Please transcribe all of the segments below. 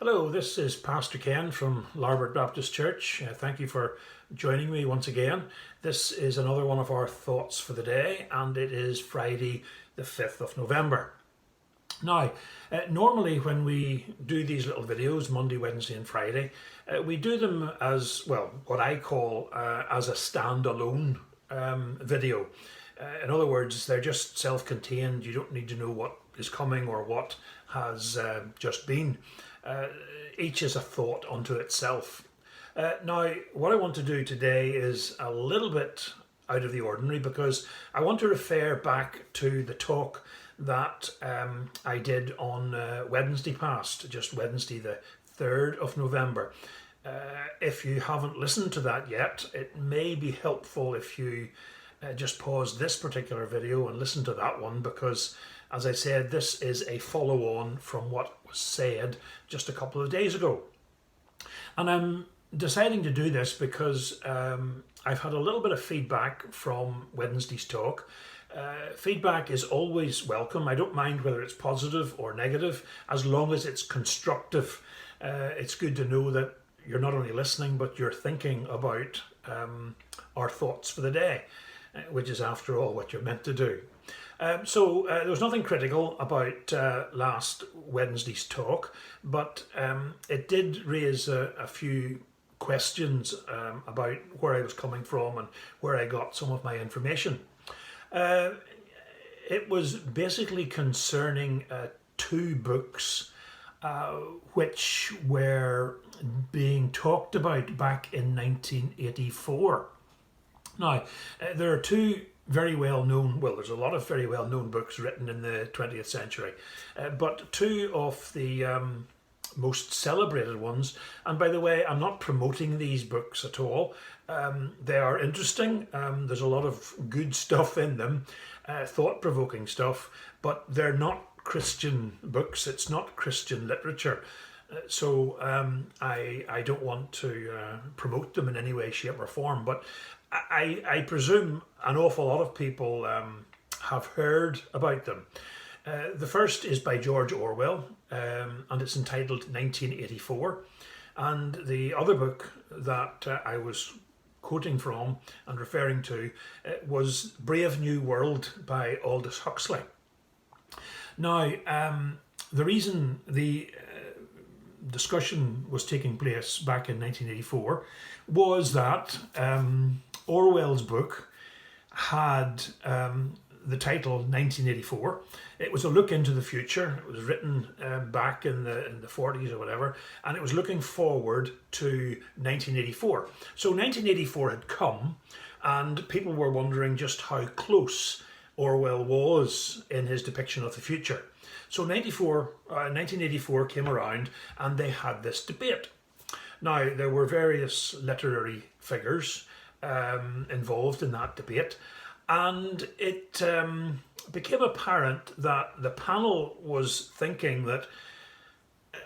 Hello, this is Pastor Ken from Larbert Baptist Church. Thank you for joining me once again. This is another one of our thoughts for the day, and it is Friday, the 5th of November. Now, normally when we do these little videos, Monday, Wednesday, and Friday, we do them as, well, what I call as a standalone video. In other words, they're just self-contained. You don't need to know what is coming or what has just been. Each is a thought unto itself. Now, what I want to do today is a little bit out of the ordinary because I want to refer back to the talk that I did on Wednesday past, just Wednesday the 3rd of November. If you haven't listened to that yet, it may be helpful if you just pause this particular video and listen to that one, because as I said, this is a follow-on from what was said just a couple of days ago. And I'm deciding to do this because I've had a little bit of feedback from Wednesday's talk. Feedback is always welcome. I don't mind whether it's positive or negative, as long as it's constructive. It's good to know that you're not only listening, but you're thinking about our thoughts for the day, which is after all what you're meant to do. So there was nothing critical about last Wednesday's talk, but it did raise a few questions about where I was coming from and where I got some of my information. It was basically concerning two books which were being talked about back in 1984. Now, there are two very well known, well, there's a lot of very well known books written in the 20th century, but two of the most celebrated ones, and by the way, I'm not promoting these books at all. They are interesting. There's a lot of good stuff in them, thought-provoking stuff, but they're not Christian books. It's not Christian literature. So I don't want to promote them in any way, shape or form, but I presume an awful lot of people have heard about them. The first is by George Orwell, and it's entitled 1984. And the other book that I was quoting from and referring to was Brave New World by Aldous Huxley. Now, the reason the discussion was taking place back in 1984 was that Orwell's book had the title 1984. It was a look into the future. It was written back in the 40s or whatever, and it was looking forward to 1984. So 1984 had come, and people were wondering just how close Orwell was in his depiction of the future. So 1984 came around, and they had this debate. Now, there were various literary figures involved in that debate, and it became apparent that the panel was thinking that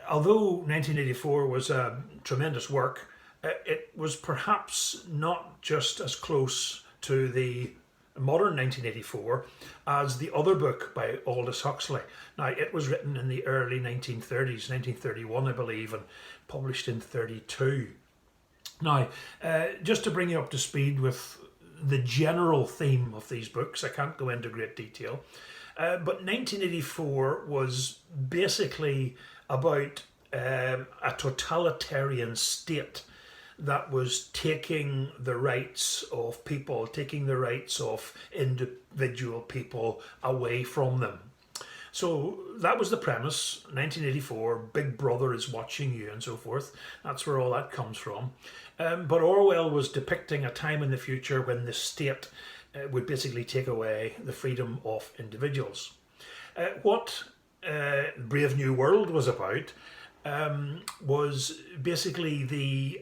although 1984 was a tremendous work, it was perhaps not just as close to the modern 1984 as the other book by Aldous Huxley. Now, it was written in the early 1930s, 1931 I believe, and published in 32. Now, just to bring you up to speed with the general theme of these books, I can't go into great detail, but 1984 was basically about a totalitarian state that was taking the rights of people, taking the rights of individual people away from them. So that was the premise, 1984, Big Brother is watching you and so forth. That's where all that comes from. But Orwell was depicting a time in the future when the state would basically take away the freedom of individuals. What Brave New World was about was basically the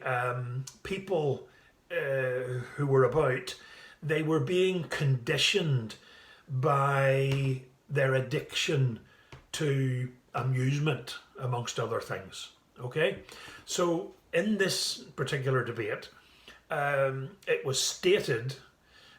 people who were about, they were being conditioned by their addiction to amusement, amongst other things. Okay, so in this particular debate, it was stated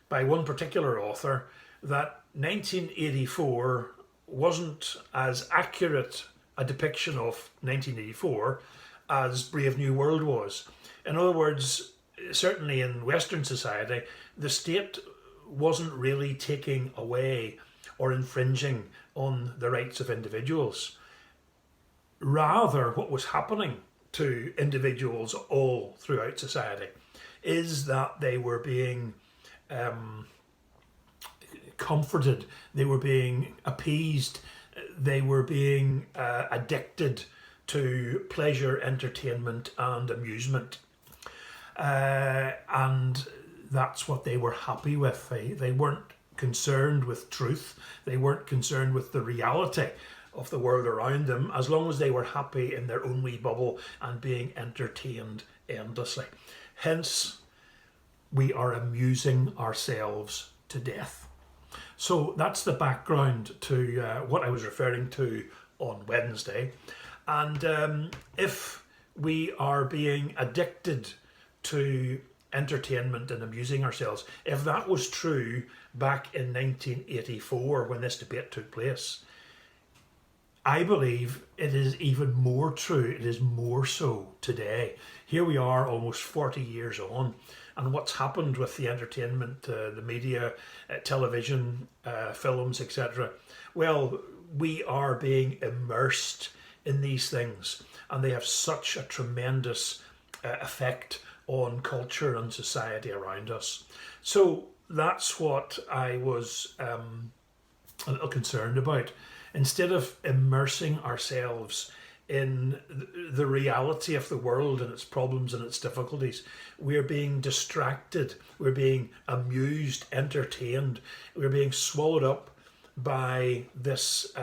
by one particular author that 1984 wasn't as accurate a depiction of 1984 as Brave New World was. In other words, certainly in Western society, the state wasn't really taking away or infringing on the rights of individuals. Rather, what was happening to individuals all throughout society is that they were being comforted, they were being appeased, they were being addicted to pleasure, entertainment, and amusement. And that's what they were happy with. They weren't concerned with truth, they weren't concerned with the reality of the world around them, as long as they were happy in their own wee bubble and being entertained endlessly. Hence, we are amusing ourselves to death. So that's the background to what I was referring to on Wednesday. And if we are being addicted to entertainment and amusing ourselves, if that was true back in 1984 when this debate took place, I believe it is even more true, it is more so today. Here we are almost 40 years on, and what's happened with the entertainment, the media, television, films, etc. Well, we are being immersed in these things, and they have such a tremendous effect on culture and society around us. So that's what I was a little concerned about. Instead of immersing ourselves in the reality of the world and its problems and its difficulties, we're being distracted, we're being amused, entertained, we're being swallowed up by this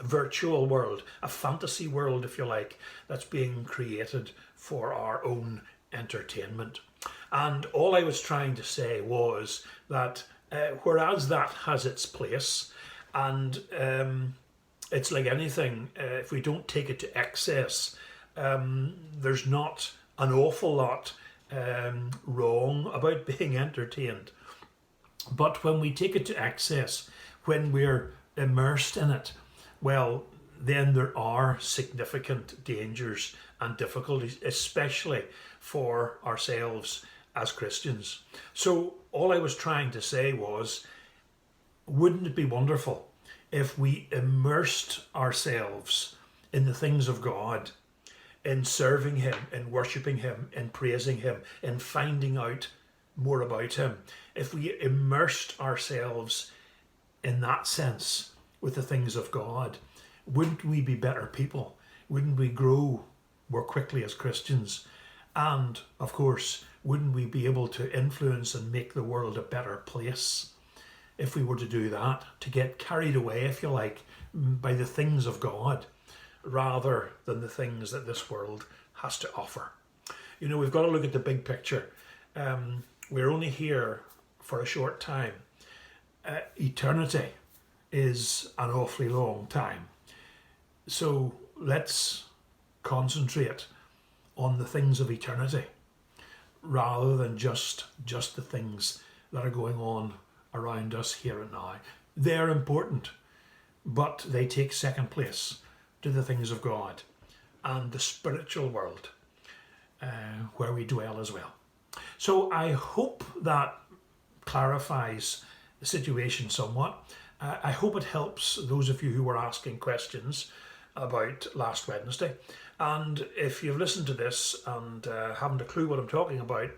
virtual world, a fantasy world, if you like, that's being created for our own entertainment. And all I was trying to say was that whereas that has its place, and it's like anything, if we don't take it to excess, there's not an awful lot wrong about being entertained. But when we take it to excess, when we're immersed in it, well, then there are significant dangers and difficulties, especially for ourselves as Christians. So all I was trying to say was, wouldn't it be wonderful if we immersed ourselves in the things of God, in serving Him, in worshipping Him, in praising Him, in finding out more about Him? If we immersed ourselves in that sense with the things of God, wouldn't we be better people? Wouldn't we grow more quickly as Christians? And, of course, wouldn't we be able to influence and make the world a better place if we were to do that, to get carried away, if you like, by the things of God rather than the things that this world has to offer? You know, we've got to look at the big picture. We're only here for a short time. Eternity is an awfully long time. So let's concentrate on the things of eternity rather than just the things that are going on around us here and now. They're important, but they take second place to the things of God and the spiritual world where we dwell as well. So I hope that clarifies the situation somewhat. I hope it helps those of you who were asking questions about last Wednesday. And if you've listened to this and haven't a clue what I'm talking about,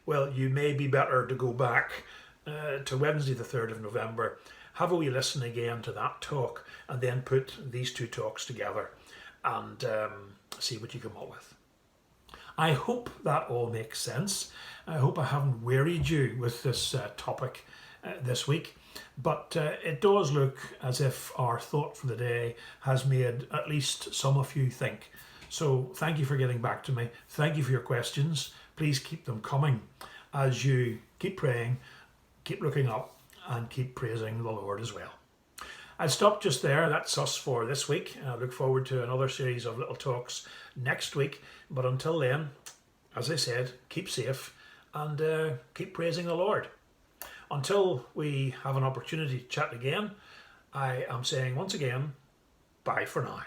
well, you may be better to go back to Wednesday the 3rd of November, have a wee listen again to that talk, and then put these two talks together and see what you come up with. I hope that all makes sense. I hope I haven't wearied you with this topic this week, but it does look as if our thought for the day has made at least some of you think. So thank you for getting back to me. Thank you for your questions. Please keep them coming as you keep praying, keep looking up, and keep praising the Lord as well. I'll stop just there. That's us for this week. I look forward to another series of little talks next week. But until then, as I said, keep safe and keep praising the Lord. Until we have an opportunity to chat again, I am saying once again, bye for now.